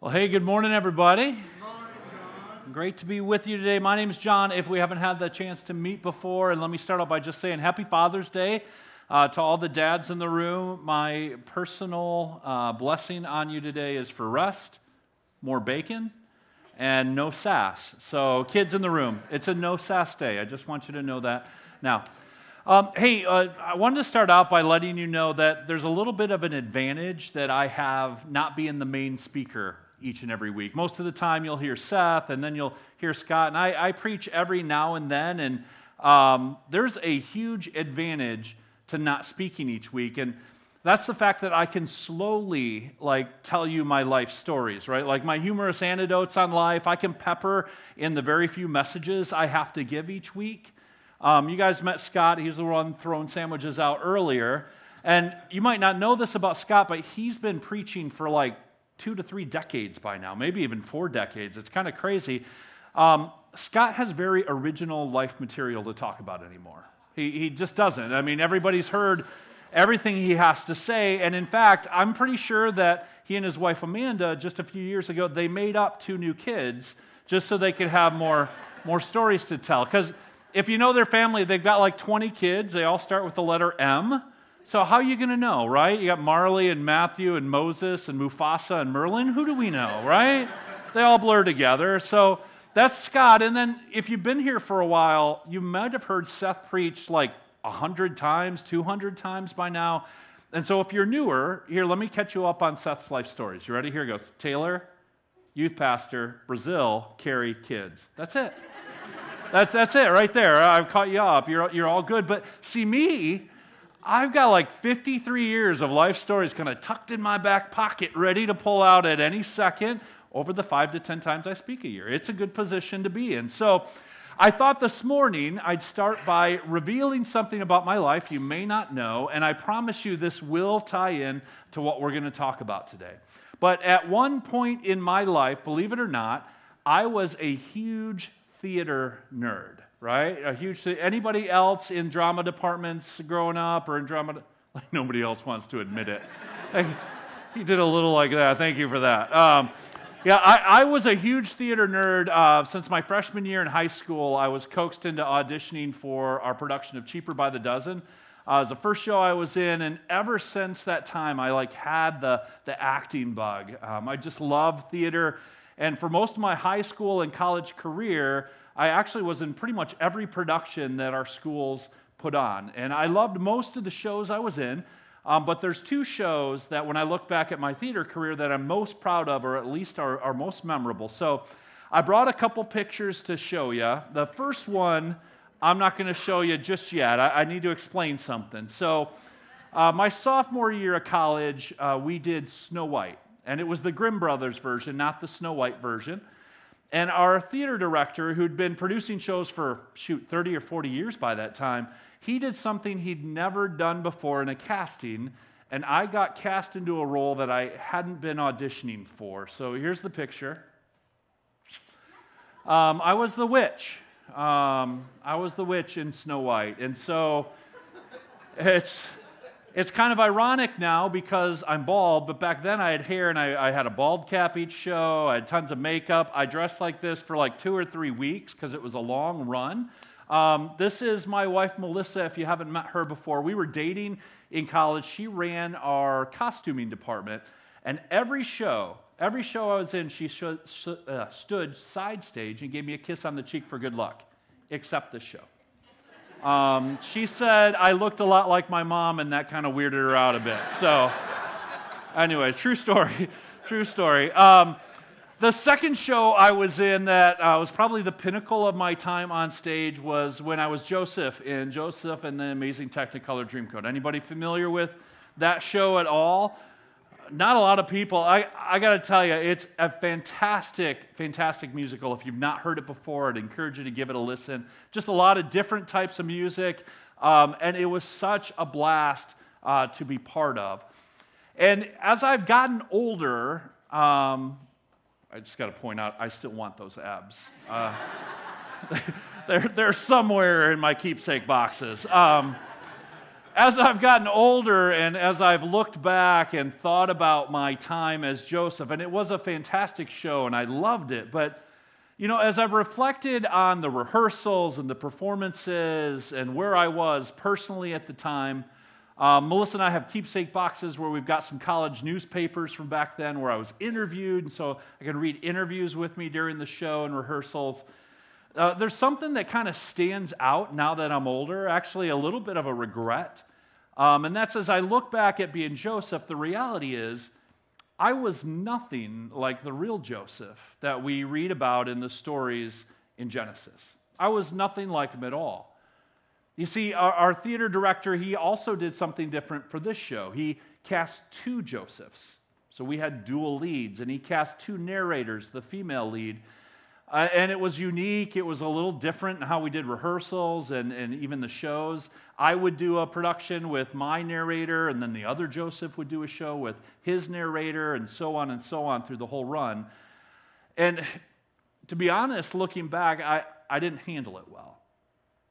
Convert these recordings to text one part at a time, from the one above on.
Well, hey, good morning, everybody. Good morning, John. Great to be with you today. My name is John. If we haven't had the chance to meet before, and let me start off by just saying Happy Father's Day to all the dads in the room. My personal blessing on you today is for rest, more bacon, and no sass. So, kids in the room, it's a no sass day. I just want you to know that now. I wanted to start out by letting you know that there's a little bit of an advantage that I have not being the main speaker each and every week. Most of the time you'll hear Seth and then you'll hear Scott, and I preach every now and then, and there's a huge advantage to not speaking each week, and that's the fact that I can slowly tell you my life stories, right? Like my humorous anecdotes on life, I can pepper in the very few messages I have to give each week. You guys met Scott. He was the one throwing sandwiches out earlier. And you might not know this about Scott, but he's been preaching for 2 to 3 decades by now, maybe even 4 decades. It's kind of crazy. Scott has very original life material to talk about anymore. He just doesn't. I mean, everybody's heard everything he has to say. And in fact, I'm pretty sure that he and his wife Amanda, just a few years ago, they made up 2 new kids just so they could have more stories to tell. Because if you know their family, they've got 20 kids. They all start with the letter M. So how are you going to know, right? You got Marley and Matthew and Moses and Mufasa and Merlin. Who do we know, right? They all blur together. So that's Scott. And then if you've been here for a while, you might have heard Seth preach 100 times, 200 times by now. And so if you're newer, here, let me catch you up on Seth's life stories. You ready? Here it goes. Taylor, youth pastor, Brazil, Carrie, kids. That's it. That's it right there. I've caught you up. You're all good. But see me, I've got 53 years of life stories kind of tucked in my back pocket, ready to pull out at any second over the 5 to 10 times I speak a year. It's a good position to be in. So I thought this morning I'd start by revealing something about my life you may not know, and I promise you this will tie in to what we're going to talk about today. But at one point in my life, believe it or not, I was a huge theater nerd, right? Anybody else in drama departments growing up or in drama? Nobody else wants to admit it. He did a little like that. Thank you for that. I was a huge theater nerd. Since my freshman year in high school, I was coaxed into auditioning for our production of Cheaper by the Dozen. It was the first show I was in, and ever since that time, I had the acting bug. I just loved theater. And for most of my high school and college career, I actually was in pretty much every production that our schools put on. And I loved most of the shows I was in, but there's 2 shows that when I look back at my theater career that I'm most proud of, or at least are most memorable. So I brought a couple pictures to show you. The first one, I'm not going to show you just yet. I need to explain something. So my sophomore year of college, we did Snow White. And it was the Grimm Brothers version, not the Snow White version. And our theater director, who'd been producing shows for, 30 or 40 years by that time, he did something he'd never done before in a casting, and I got cast into a role that I hadn't been auditioning for. So here's the picture. I was the witch. I was the witch in Snow White. And so It's kind of ironic now because I'm bald, but back then I had hair and I had a bald cap each show. I had tons of makeup. I dressed like this for 2 or 3 weeks because it was a long run. This is my wife, Melissa, if you haven't met her before. We were dating in college. She ran our costuming department, and every show I was in, she stood side stage and gave me a kiss on the cheek for good luck, except this show. She said I looked a lot like my mom, and that kind of weirded her out a bit. So, anyway, true story. The second show I was in that was probably the pinnacle of my time on stage was when I was Joseph in Joseph and the Amazing Technicolor Dreamcoat. Anybody familiar with that show at all? Not a lot of people. I got to tell you, it's a fantastic musical. If you've not heard it before, I'd encourage you to give it a listen. Just a lot of different types of music, and it was such a blast to be part of. And as I've gotten older, I just got to point out, I still want those abs. They're somewhere in my keepsake boxes. As I've gotten older and as I've looked back and thought about my time as Joseph, and it was a fantastic show and I loved it, but as I've reflected on the rehearsals and the performances and where I was personally at the time, Melissa and I have keepsake boxes where we've got some college newspapers from back then where I was interviewed, and so I can read interviews with me during the show and rehearsals. There's something that kind of stands out now that I'm older, actually a little bit of a regret, and that's as I look back at being Joseph, the reality is I was nothing like the real Joseph that we read about in the stories in Genesis. I was nothing like him at all. You see, our theater director, he also did something different for this show. He cast two Josephs. So we had dual leads, and he cast two narrators, the female lead. And it was unique. It was a little different in how we did rehearsals and even the shows. I would do a production with my narrator, and then the other Joseph would do a show with his narrator, and so on through the whole run. And to be honest, looking back, I didn't handle it well.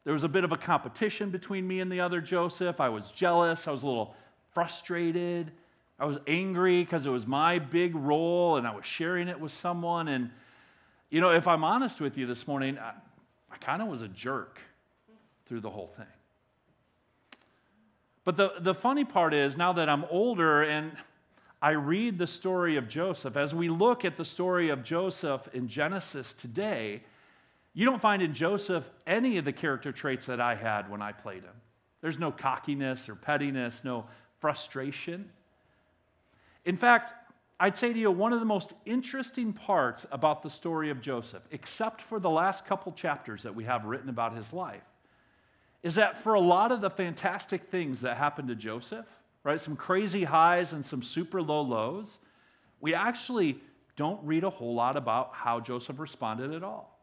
There was a bit of a competition between me and the other Joseph. I was jealous. I was a little frustrated. I was angry because it was my big role, and I was sharing it with someone. And if I'm honest with you this morning, I kind of was a jerk through the whole thing. But the funny part is, now that I'm older and I read the story of Joseph, as we look at the story of Joseph in Genesis today, you don't find in Joseph any of the character traits that I had when I played him. There's no cockiness or pettiness, no frustration. In fact, I'd say to you, one of the most interesting parts about the story of Joseph, except for the last couple chapters that we have written about his life, is that for a lot of the fantastic things that happened to Joseph, right, some crazy highs and some super low lows, we actually don't read a whole lot about how Joseph responded at all,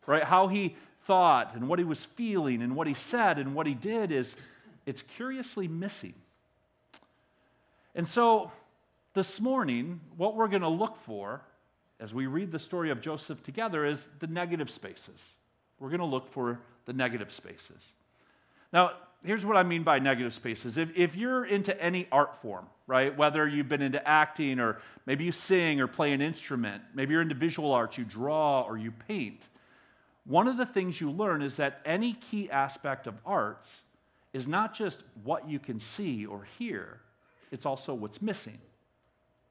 right? How he thought and what he was feeling and what he said and what he did it's curiously missing. And so this morning, what we're going to look for as we read the story of Joseph together is the negative spaces. We're going to look for the negative spaces. Now, here's what I mean by negative spaces. If you're into any art form, right, whether you've been into acting or maybe you sing or play an instrument, maybe you're into visual arts, you draw or you paint, one of the things you learn is that any key aspect of arts is not just what you can see or hear, it's also what's missing.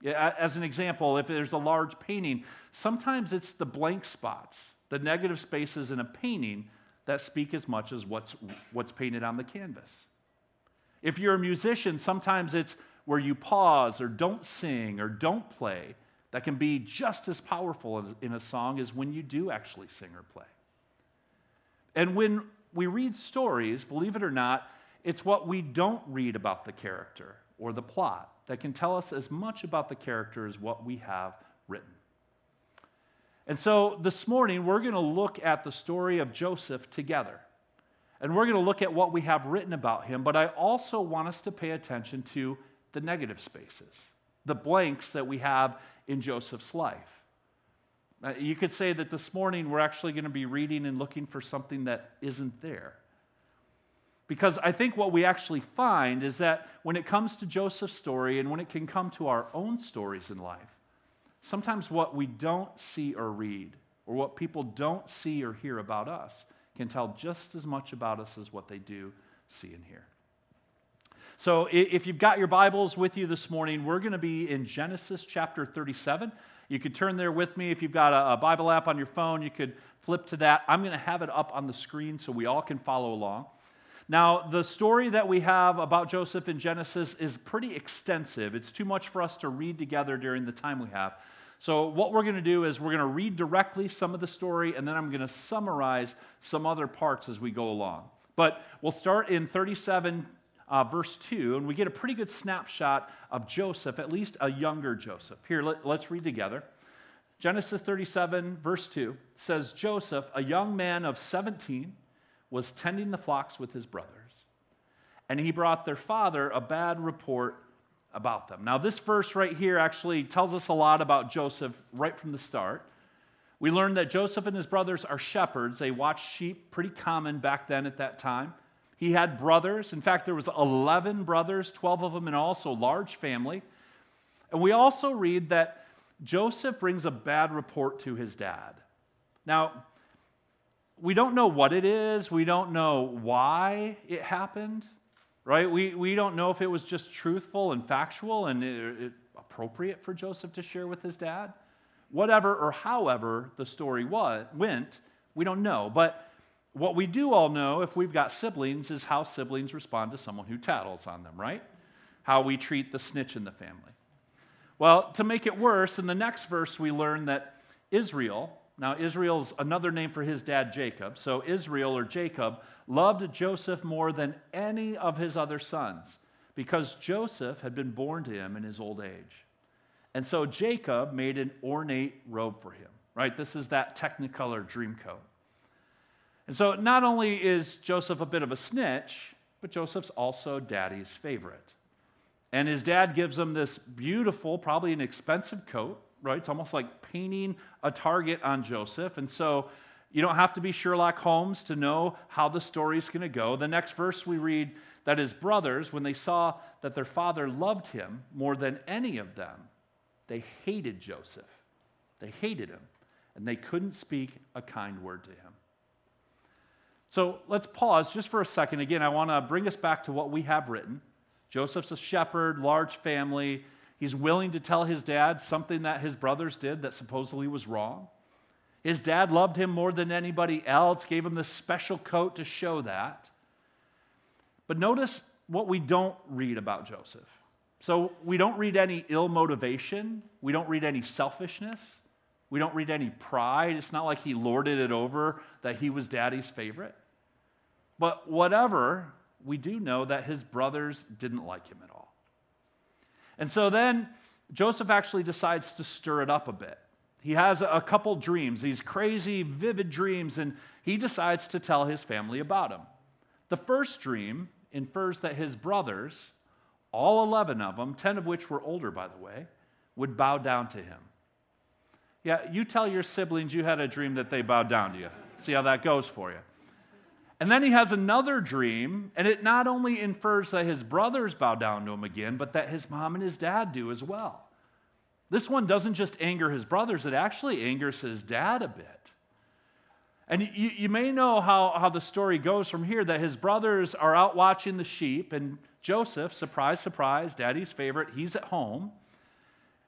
As an example, if there's a large painting, sometimes it's the blank spots, the negative spaces in a painting that speak as much as what's painted on the canvas. If you're a musician, sometimes it's where you pause or don't sing or don't play that can be just as powerful in a song as when you do actually sing or play. And when we read stories, believe it or not, it's what we don't read about the character or the plot that can tell us as much about the character as what we have written. And so this morning, we're going to look at the story of Joseph together. And we're going to look at what we have written about him, but I also want us to pay attention to the negative spaces, the blanks that we have in Joseph's life. You could say that this morning we're actually going to be reading and looking for something that isn't there. Because I think what we actually find is that when it comes to Joseph's story and when it can come to our own stories in life, sometimes what we don't see or read, or what people don't see or hear about us, can tell just as much about us as what they do see and hear. So if you've got your Bibles with you this morning, we're going to be in Genesis chapter 37. You could turn there with me. If you've got a Bible app on your phone, you could flip to that. I'm going to have it up on the screen so we all can follow along. Now, the story that we have about Joseph in Genesis is pretty extensive. It's too much for us to read together during the time we have. So what we're going to do is we're going to read directly some of the story, and then I'm going to summarize some other parts as we go along. But we'll start in 37, verse 2, and we get a pretty good snapshot of Joseph, at least a younger Joseph. Here, let's read together. Genesis 37, verse 2 says, Joseph, a young man of 17, was tending the flocks with his brothers, and he brought their father a bad report about them. Now, this verse right here actually tells us a lot about Joseph right from the start. We learn that Joseph and his brothers are shepherds. They watch sheep, pretty common back then at that time. He had brothers. In fact, there was 11 brothers, 12 of them in all, so large family. And we also read that Joseph brings a bad report to his dad. Now, we don't know what it is. We don't know why it happened, right? We don't know if it was just truthful and factual and appropriate for Joseph to share with his dad. Whatever or however the story went, we don't know. But what we do all know, if we've got siblings, is how siblings respond to someone who tattles on them, right? How we treat the snitch in the family. Well, to make it worse, in the next verse we learn that Israel, now Israel's another name for his dad Jacob, so Israel or Jacob loved Joseph more than any of his other sons because Joseph had been born to him in his old age. And so Jacob made an ornate robe for him, right? This is that Technicolor dream coat. And so not only is Joseph a bit of a snitch, but Joseph's also daddy's favorite. And his dad gives him this beautiful, probably an expensive coat, right? It's almost like painting a target on Joseph. And so you don't have to be Sherlock Holmes to know how the story's going to go. The next verse we read that his brothers, when they saw that their father loved him more than any of them, they hated Joseph. They hated him, and they couldn't speak a kind word to him. So let's pause just for a second. Again, I want to bring us back to what we have written. Joseph's a shepherd, large family. He's willing to tell his dad something that his brothers did that supposedly was wrong. His dad loved him more than anybody else, gave him this special coat to show that. But notice what we don't read about Joseph. So we don't read any ill motivation. We don't read any selfishness. We don't read any pride. It's not like he lorded it over that he was daddy's favorite. But whatever, we do know that his brothers didn't like him at all. And so then Joseph actually decides to stir it up a bit. He has a couple dreams, these crazy, vivid dreams, and he decides to tell his family about them. The first dream infers that his brothers, all 11 of them, 10 of which were older, by the way, would bow down to him. Yeah, you tell your siblings you had a dream that they bowed down to you. See how that goes for you. And then he has another dream, and it not only infers that his brothers bow down to him again, but that his mom and his dad do as well. This one doesn't just anger his brothers, it actually angers his dad a bit. And you may know how the story goes from here, that his brothers are out watching the sheep, and Joseph, surprise, surprise, daddy's favorite, he's at home.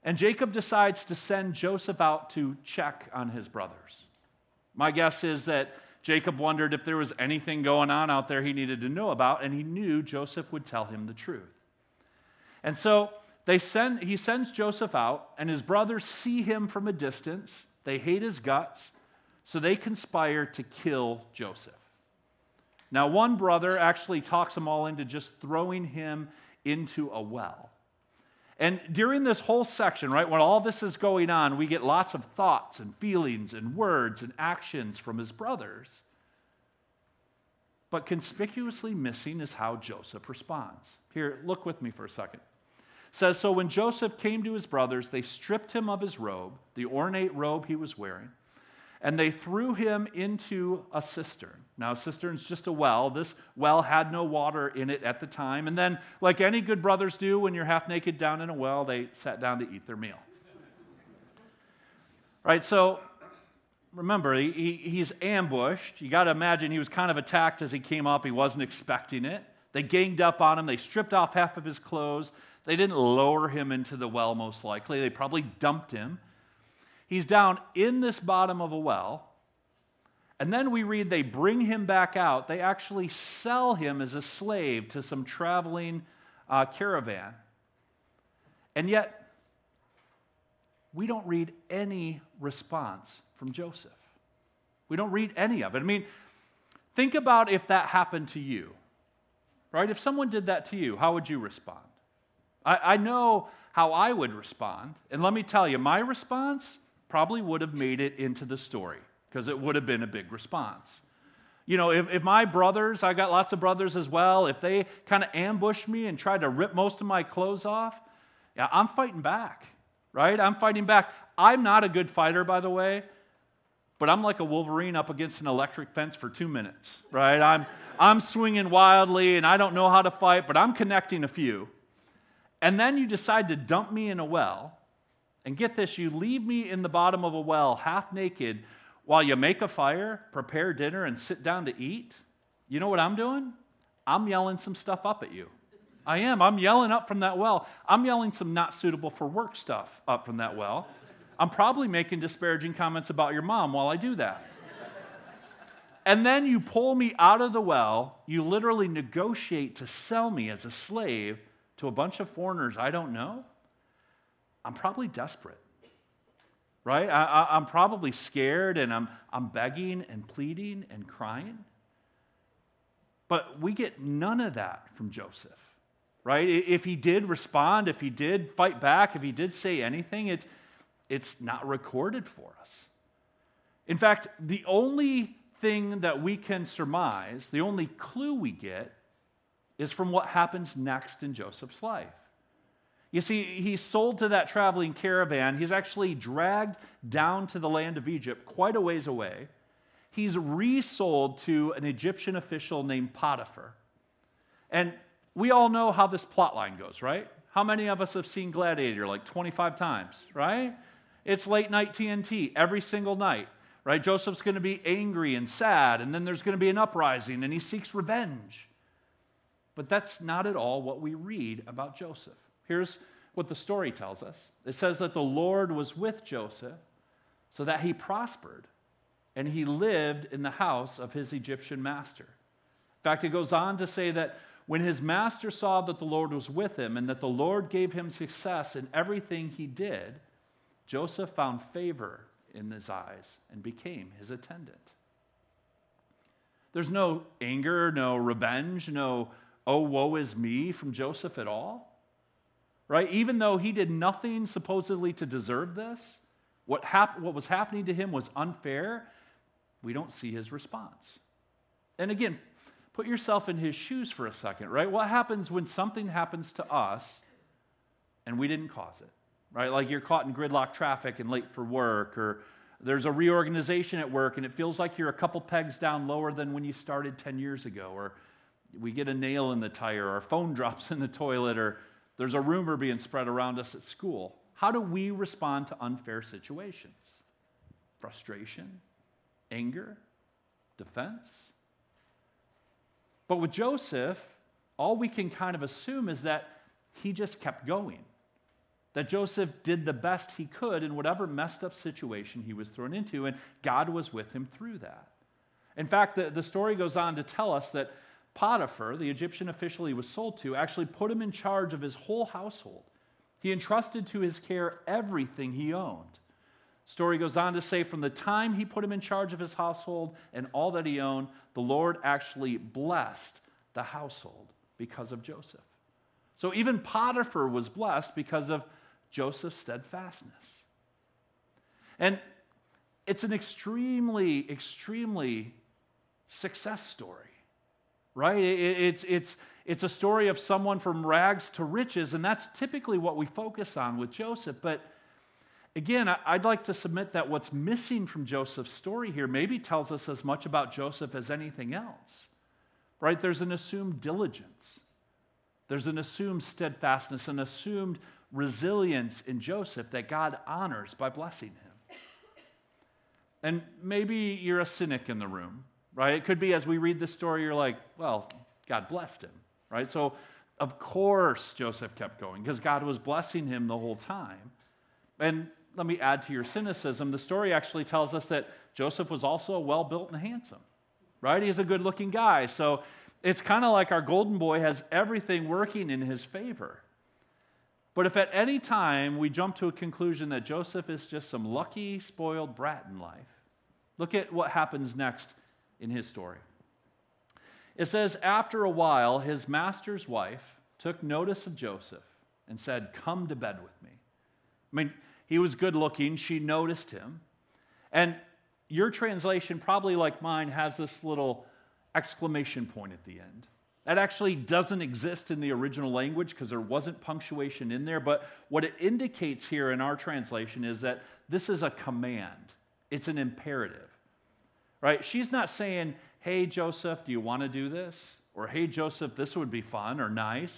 And Jacob decides to send Joseph out to check on his brothers. My guess is that Jacob wondered if there was anything going on out there he needed to know about, and he knew Joseph would tell him the truth. And so he sends Joseph out, and his brothers see him from a distance. They hate his guts, so they conspire to kill Joseph. Now, one brother actually talks them all into just throwing him into a well. And during this whole section, right, when all this is going on, we get lots of thoughts and feelings and words and actions from his brothers. But conspicuously missing is how Joseph responds. Here, look with me for a second. It says, so when Joseph came to his brothers, they stripped him of his robe, the ornate robe he was wearing, and they threw him into a cistern. Now, a cistern's just a well. This well had no water in it at the time. And then, like any good brothers do when you're half naked down in a well, they sat down to eat their meal. Right, so remember, he's ambushed. You got to imagine he was kind of attacked as he came up. He wasn't expecting it. They ganged up on him. They stripped off half of his clothes. They didn't lower him into the well, most likely. They probably dumped him. He's down in this bottom of a well, and then we read they bring him back out. They actually sell him as a slave to some traveling caravan. And yet, we don't read any response from Joseph. We don't read any of it. I mean, think about if that happened to you, right? If someone did that to you, how would you respond? I know how I would respond, and let me tell you, my response probably would have made it into the story because it would have been a big response. You know, if my brothers, I got lots of brothers as well, if they kind of ambushed me and tried to rip most of my clothes off, yeah, I'm fighting back, right? I'm fighting back. I'm not a good fighter, by the way, but I'm like a Wolverine up against an electric fence for 2 minutes, right? I'm swinging wildly, and I don't know how to fight, but I'm connecting a few. And then you decide to dump me in a well, and get this, you leave me in the bottom of a well, half naked, while you make a fire, prepare dinner, and sit down to eat. You know what I'm doing? I'm yelling some stuff up at you. I am. I'm yelling up from that well. I'm yelling some not suitable for work stuff up from that well. I'm probably making disparaging comments about your mom while I do that. And then you pull me out of the well. You literally negotiate to sell me as a slave to a bunch of foreigners I don't know. I'm probably desperate, right? I'm probably scared, and I'm begging and pleading and crying. But we get none of that from Joseph, right? If he did respond, if he did fight back, if he did say anything, it's not recorded for us. In fact, the only thing that we can surmise, the only clue we get, is from what happens next in Joseph's life. You see, he's sold to that traveling caravan. He's actually dragged down to the land of Egypt, quite a ways away. He's resold to an Egyptian official named Potiphar. And we all know how this plot line goes, right? How many of us have seen Gladiator? Like 25 times, right? It's late night TNT every single night, right? Joseph's going to be angry and sad, and then there's going to be an uprising, and he seeks revenge. But that's not at all what we read about Joseph. Here's what the story tells us. It says that the Lord was with Joseph so that he prospered, and he lived in the house of his Egyptian master. In fact, it goes on to say that when his master saw that the Lord was with him and that the Lord gave him success in everything he did, Joseph found favor in his eyes and became his attendant. There's no anger, no revenge, no, oh, woe is me from Joseph at all. Right? Even though he did nothing supposedly to deserve this, what was happening to him was unfair, we don't see his response. And again, put yourself in his shoes for a second, right? What happens when something happens to us and we didn't cause it, right? Like you're caught in gridlock traffic and late for work, or there's a reorganization at work and it feels like you're a couple pegs down lower than when you started 10 years ago, or we get a nail in the tire, or our phone drops in the toilet, or there's a rumor being spread around us at school. How do we respond to unfair situations? Frustration, anger, defense? But with Joseph, all we can kind of assume is that he just kept going. That Joseph did the best he could in whatever messed up situation he was thrown into, and God was with him through that. In fact, the story goes on to tell us that Potiphar, the Egyptian official he was sold to, actually put him in charge of his whole household. He entrusted to his care everything he owned. Story goes on to say from the time he put him in charge of his household and all that he owned, the Lord actually blessed the household because of Joseph. So even Potiphar was blessed because of Joseph's steadfastness. And it's an extremely, extremely success story. Right? It's a story of someone from rags to riches, and that's typically what we focus on with Joseph. But again, I'd like to submit that what's missing from Joseph's story here maybe tells us as much about Joseph as anything else. Right? There's an assumed diligence. There's an assumed steadfastness, an assumed resilience in Joseph that God honors by blessing him. And maybe you're a cynic in the room. Right? It could be as we read this story, you're like, well, God blessed him, right? So, of course, Joseph kept going because God was blessing him the whole time. And let me add to your cynicism, the story actually tells us that Joseph was also well-built and handsome, right? He's a good-looking guy. So, it's kind of like our golden boy has everything working in his favor. But if at any time we jump to a conclusion that Joseph is just some lucky, spoiled brat in life, look at what happens next in his story. It says, after a while, his master's wife took notice of Joseph and said, come to bed with me. I mean, he was good looking. She noticed him. And your translation, probably like mine, has this little exclamation point at the end. That actually doesn't exist in the original language because there wasn't punctuation in there. But what it indicates here in our translation is that this is a command. It's an imperative, right? She's not saying, hey, Joseph, do you want to do this? Or, hey, Joseph, this would be fun or nice.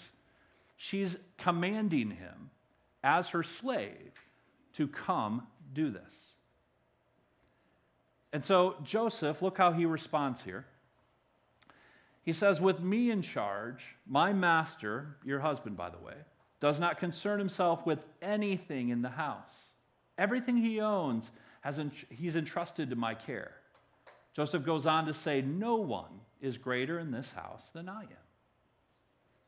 She's commanding him as her slave to come do this. And so Joseph, look how he responds here. He says, with me in charge, my master, your husband, by the way, does not concern himself with anything in the house. Everything he owns, he's entrusted to my care. Joseph goes on to say, no one is greater in this house than I am.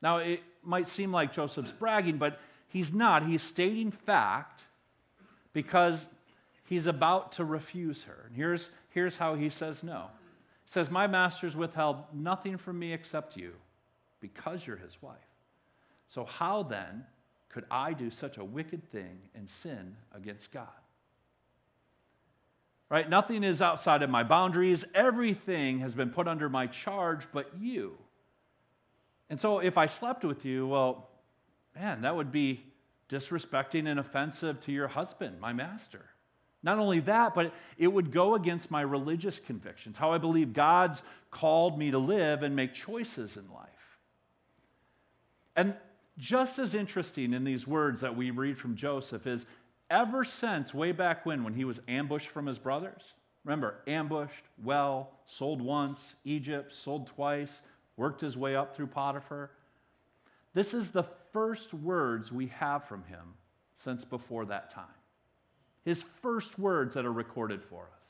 Now, it might seem like Joseph's bragging, but he's not. He's stating fact because he's about to refuse her. And here's how he says no. He says, my master's withheld nothing from me except you, because you're his wife. So how then could I do such a wicked thing and sin against God? Right? Nothing is outside of my boundaries. Everything has been put under my charge but you. And so if I slept with you, well, man, that would be disrespecting and offensive to your husband, my master. Not only that, but it would go against my religious convictions, how I believe God's called me to live and make choices in life. And just as interesting in these words that we read from Joseph is ever since way back when he was ambushed from his brothers, remember, ambushed, sold once, Egypt, sold twice, worked his way up through Potiphar. This is the first words we have from him since before that time. His first words that are recorded for us.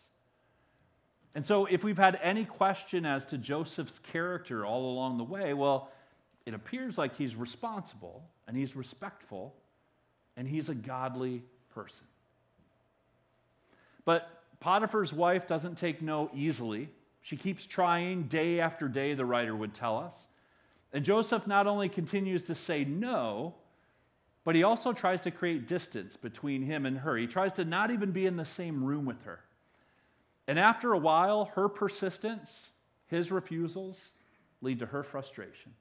And so if we've had any question as to Joseph's character all along the way, well, it appears like he's responsible and he's respectful and he's a godly person. But Potiphar's wife doesn't take no easily. She keeps trying day after day, the writer would tell us. And Joseph not only continues to say no, but he also tries to create distance between him and her. He tries to not even be in the same room with her. And after a while, her persistence, his refusals, lead to her frustration.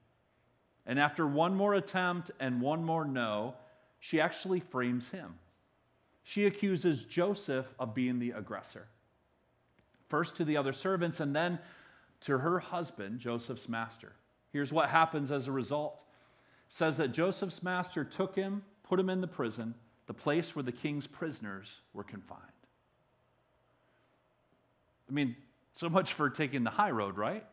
And after one more attempt and one more no, she actually frames him. She accuses Joseph of being the aggressor. First to the other servants and then to her husband, Joseph's master. Here's what happens as a result. It says that Joseph's master took him, put him in the prison, the place where the king's prisoners were confined. I mean, so much for taking the high road, right?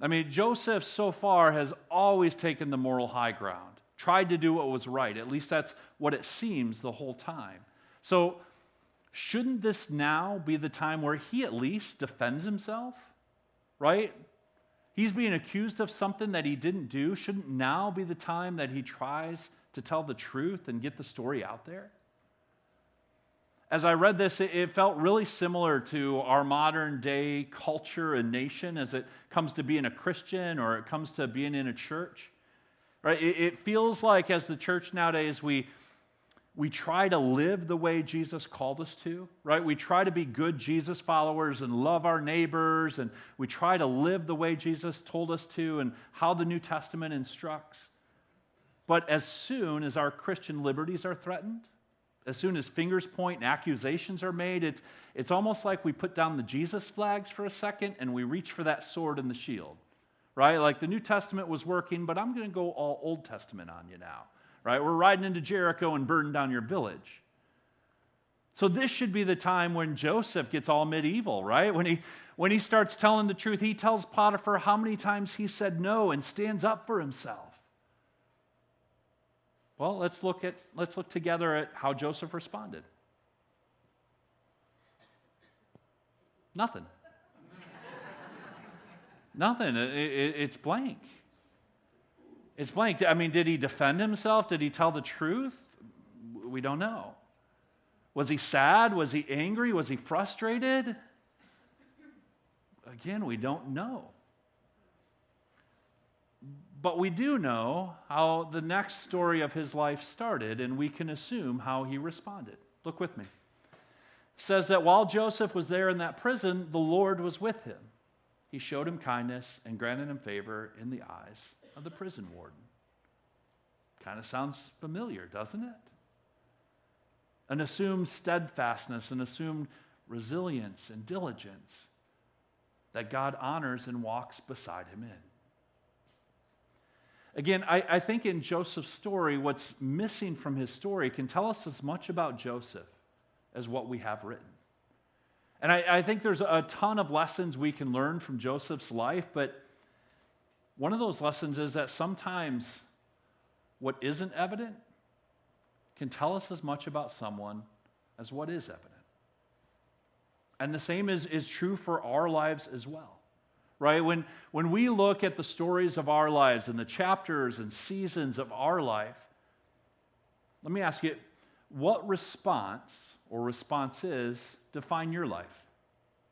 I mean, Joseph so far has always taken the moral high ground, tried to do what was right. At least that's what it seems the whole time. So shouldn't this now be the time where he at least defends himself, right? He's being accused of something that he didn't do. Shouldn't now be the time that he tries to tell the truth and get the story out there? As I read this, it felt really similar to our modern day culture and nation as it comes to being a Christian or it comes to being in a church. Right? It feels like as the church nowadays, we try to live the way Jesus called us to, right? We try to be good Jesus followers and love our neighbors, and we try to live the way Jesus told us to and how the New Testament instructs. But as soon as our Christian liberties are threatened, as soon as fingers point and accusations are made, it's almost like we put down the Jesus flags for a second and we reach for that sword and the shield, right? Like the New Testament was working, but I'm going to go all Old Testament on you now. Right? We're riding into Jericho and burning down your village. So this should be the time when Joseph gets all medieval, right? When he starts telling the truth, he tells Potiphar how many times he said no and stands up for himself. Well, let's look together at how Joseph responded. Nothing. Nothing. It's blank. It's blank. I mean, did he defend himself? Did he tell the truth? We don't know. Was he sad? Was he angry? Was he frustrated? Again, we don't know. But we do know how the next story of his life started, and we can assume how he responded. Look with me. It says that while Joseph was there in that prison, the Lord was with him. He showed him kindness and granted him favor in the eyes of the prison warden. Kind of sounds familiar, doesn't it? An assumed steadfastness, an assumed resilience, and diligence that God honors and walks beside him in. Again, I think in Joseph's story, what's missing from his story can tell us as much about Joseph as what we have written. And I think there's a ton of lessons we can learn from Joseph's life, but one of those lessons is that sometimes what isn't evident can tell us as much about someone as what is evident. And the same is true for our lives as well. Right? When we look at the stories of our lives and the chapters and seasons of our life, let me ask you, what response or responses define your life?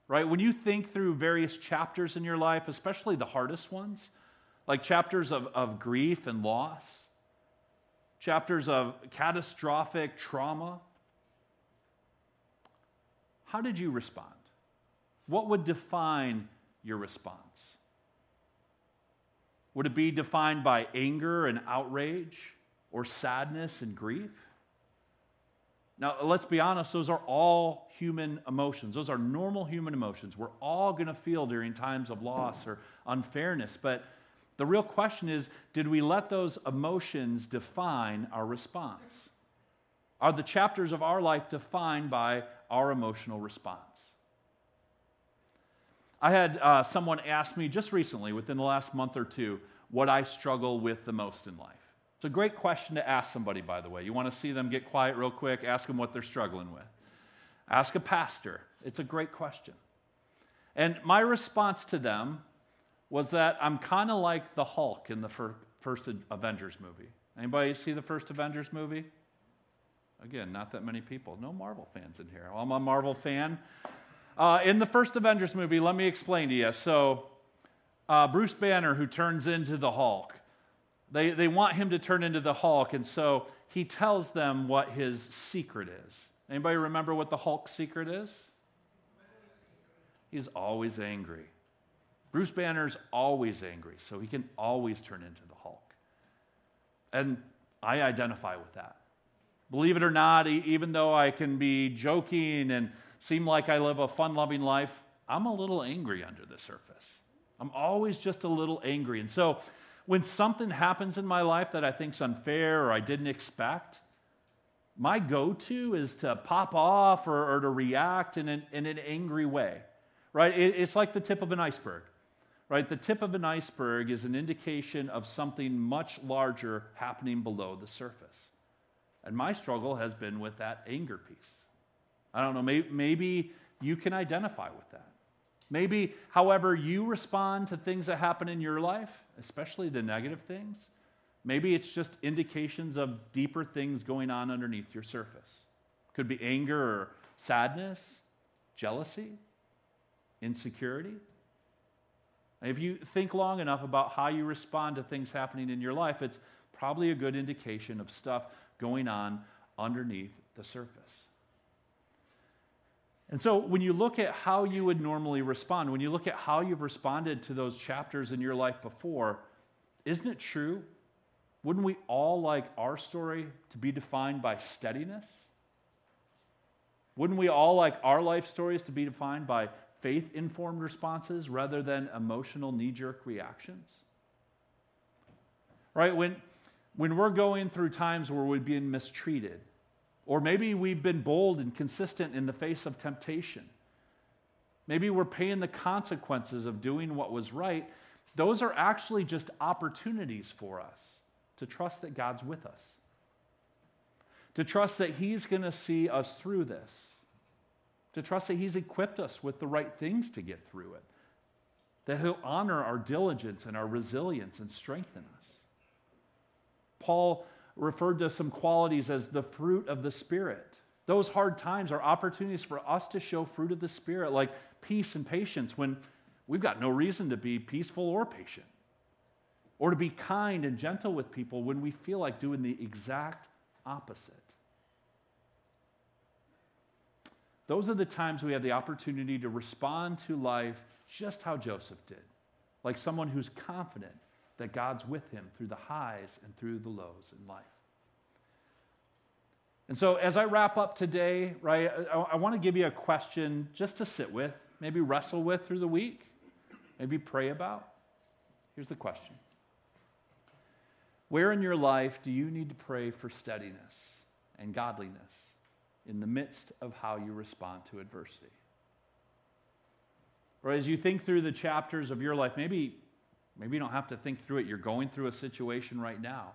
Right? When you think through various chapters in your life, especially the hardest ones, like chapters of grief and loss, chapters of catastrophic trauma, how did you respond? What would define your response? Would it be defined by anger and outrage or sadness and grief? Now, let's be honest, those are all human emotions. Those are normal human emotions. We're all going to feel during times of loss or unfairness. But the real question is, did we let those emotions define our response? Are the chapters of our life defined by our emotional response? I had someone ask me just recently, within the last month or two, what I struggle with the most in life. It's a great question to ask somebody, by the way. You want to see them get quiet real quick, ask them what they're struggling with. Ask a pastor. It's a great question. And my response to them was that I'm kind of like the Hulk in the first Avengers movie. Anybody see the first Avengers movie? Again, not that many people. No Marvel fans in here. Well, I'm a Marvel fan. In the first Avengers movie, let me explain to you. So, Bruce Banner, who turns into the Hulk, they want him to turn into the Hulk, and so he tells them what his secret is. Anybody remember what the Hulk's secret is? He's always angry. Bruce Banner's always angry, so he can always turn into the Hulk. And I identify with that. Believe it or not, even though I can be joking and seem like I live a fun-loving life, I'm a little angry under the surface. I'm always just a little angry. And so when something happens in my life that I think's unfair or I didn't expect, my go-to is to pop off or to react in an angry way, right? It's like the tip of an iceberg, right? The tip of an iceberg is an indication of something much larger happening below the surface. And my struggle has been with that anger piece. I don't know, maybe you can identify with that. Maybe however you respond to things that happen in your life, especially the negative things, maybe it's just indications of deeper things going on underneath your surface. Could be anger or sadness, jealousy, insecurity. And if you think long enough about how you respond to things happening in your life, it's probably a good indication of stuff going on underneath the surface. And so when you look at how you would normally respond, when you look at how you've responded to those chapters in your life before, isn't it true? Wouldn't we all like our story to be defined by steadiness? Wouldn't we all like our life stories to be defined by faith-informed responses rather than emotional knee-jerk reactions? Right? When we're going through times where we're being mistreated, or maybe we've been bold and consistent in the face of temptation, maybe we're paying the consequences of doing what was right, those are actually just opportunities for us to trust that God's with us, to trust that He's going to see us through this, to trust that He's equipped us with the right things to get through it, that He'll honor our diligence and our resilience and strengthen us. Paul referred to some qualities as the fruit of the Spirit. Those hard times are opportunities for us to show fruit of the Spirit, like peace and patience, when we've got no reason to be peaceful or patient, or to be kind and gentle with people when we feel like doing the exact opposite. Those are the times we have the opportunity to respond to life just how Joseph did, like someone who's confident that God's with him through the highs and through the lows in life. And so as I wrap up today, right, I want to give you a question just to sit with, maybe wrestle with through the week, maybe pray about. Here's the question. Where in your life do you need to pray for steadiness and godliness in the midst of how you respond to adversity? Or as you think through the chapters of your life, maybe you don't have to think through it. You're going through a situation right now.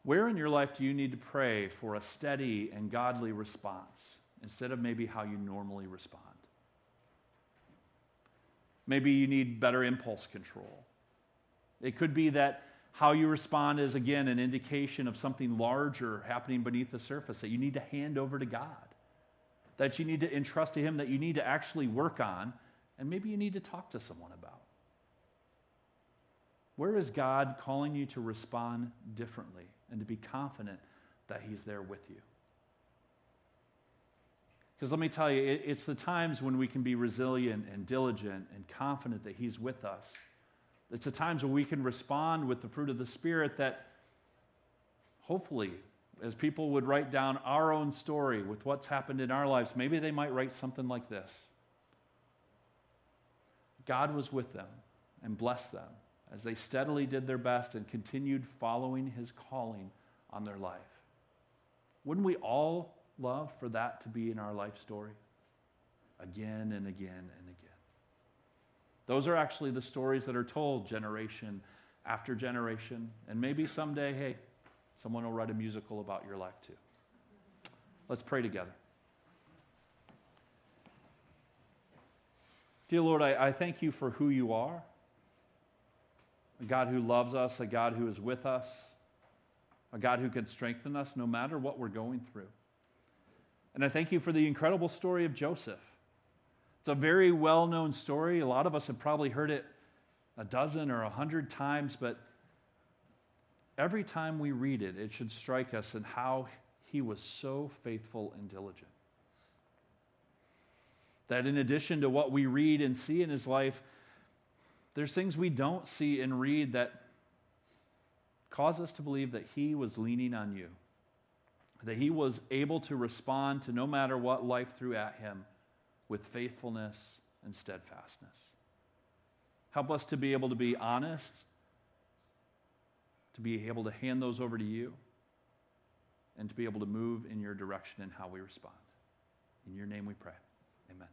Where in your life do you need to pray for a steady and godly response instead of maybe how you normally respond? Maybe you need better impulse control. It could be that how you respond is, again, an indication of something larger happening beneath the surface that you need to hand over to God, that you need to entrust to Him, that you need to actually work on, and maybe you need to talk to someone about. Where is God calling you to respond differently and to be confident that He's there with you? Because let me tell you, it's the times when we can be resilient and diligent and confident that He's with us. It's the times when we can respond with the fruit of the Spirit that hopefully, as people would write down our own story with what's happened in our lives, maybe they might write something like this. God was with them and blessed them as they steadily did their best and continued following His calling on their life. Wouldn't we all love for that to be in our life story? Again and again and again. Those are actually the stories that are told generation after generation. And maybe someday, hey, someone will write a musical about your life too. Let's pray together. Dear Lord, I thank You for who You are. A God who loves us, a God who is with us, a God who can strengthen us no matter what we're going through. And I thank You for the incredible story of Joseph. It's a very well-known story. A lot of us have probably heard it a dozen or 100 times, but every time we read it, it should strike us in how he was so faithful and diligent. That in addition to what we read and see in his life, there's things we don't see and read that cause us to believe that he was leaning on You, that he was able to respond to no matter what life threw at him with faithfulness and steadfastness. Help us to be able to be honest, to be able to hand those over to You, and to be able to move in Your direction in how we respond. In Your name we pray. Amen.